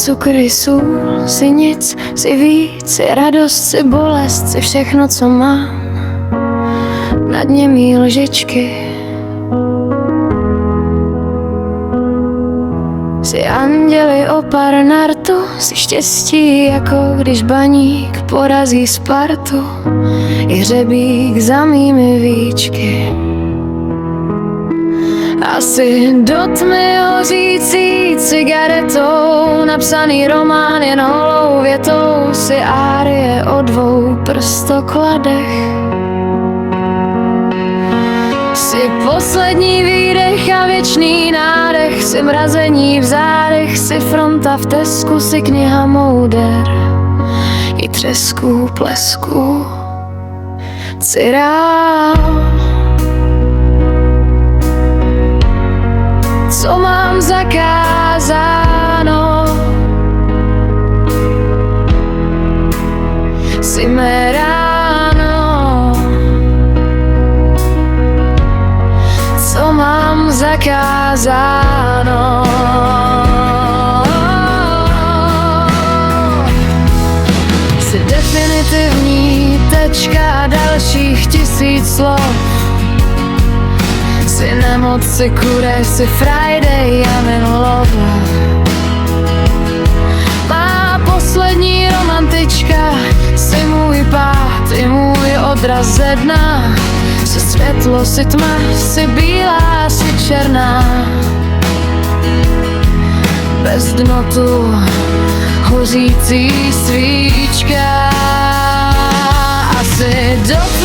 cukr i sůl, si nic, si víc, si radost, si bolest, si všechno, co mám. Na dně mý lžičky si anděli opar nartu, si štěstí, jako když baník porazí Spartu. I hřebík za mými víčky. Asi do tmy hořící cigaretou napsaný román jen holou větou, si árie o 2 prstokladech. Si poslední výdech a věčný nádech, si mrazení v zádech, si fronta v Tesku, si kniha mouder i třesků, plesků, cirál. Co mám zakázáno, si mé ráno. Co mám zakázáno, si definitivní tečka a dalších 1000 slov. Si nemoc, si kure, si Friday, I'm in love. Má poslední romantička, si můj pád, i můj odraz ze dna. Si světlo, si tma, si bílá, si černá. Bez dnotu hořící svíčka. Asi do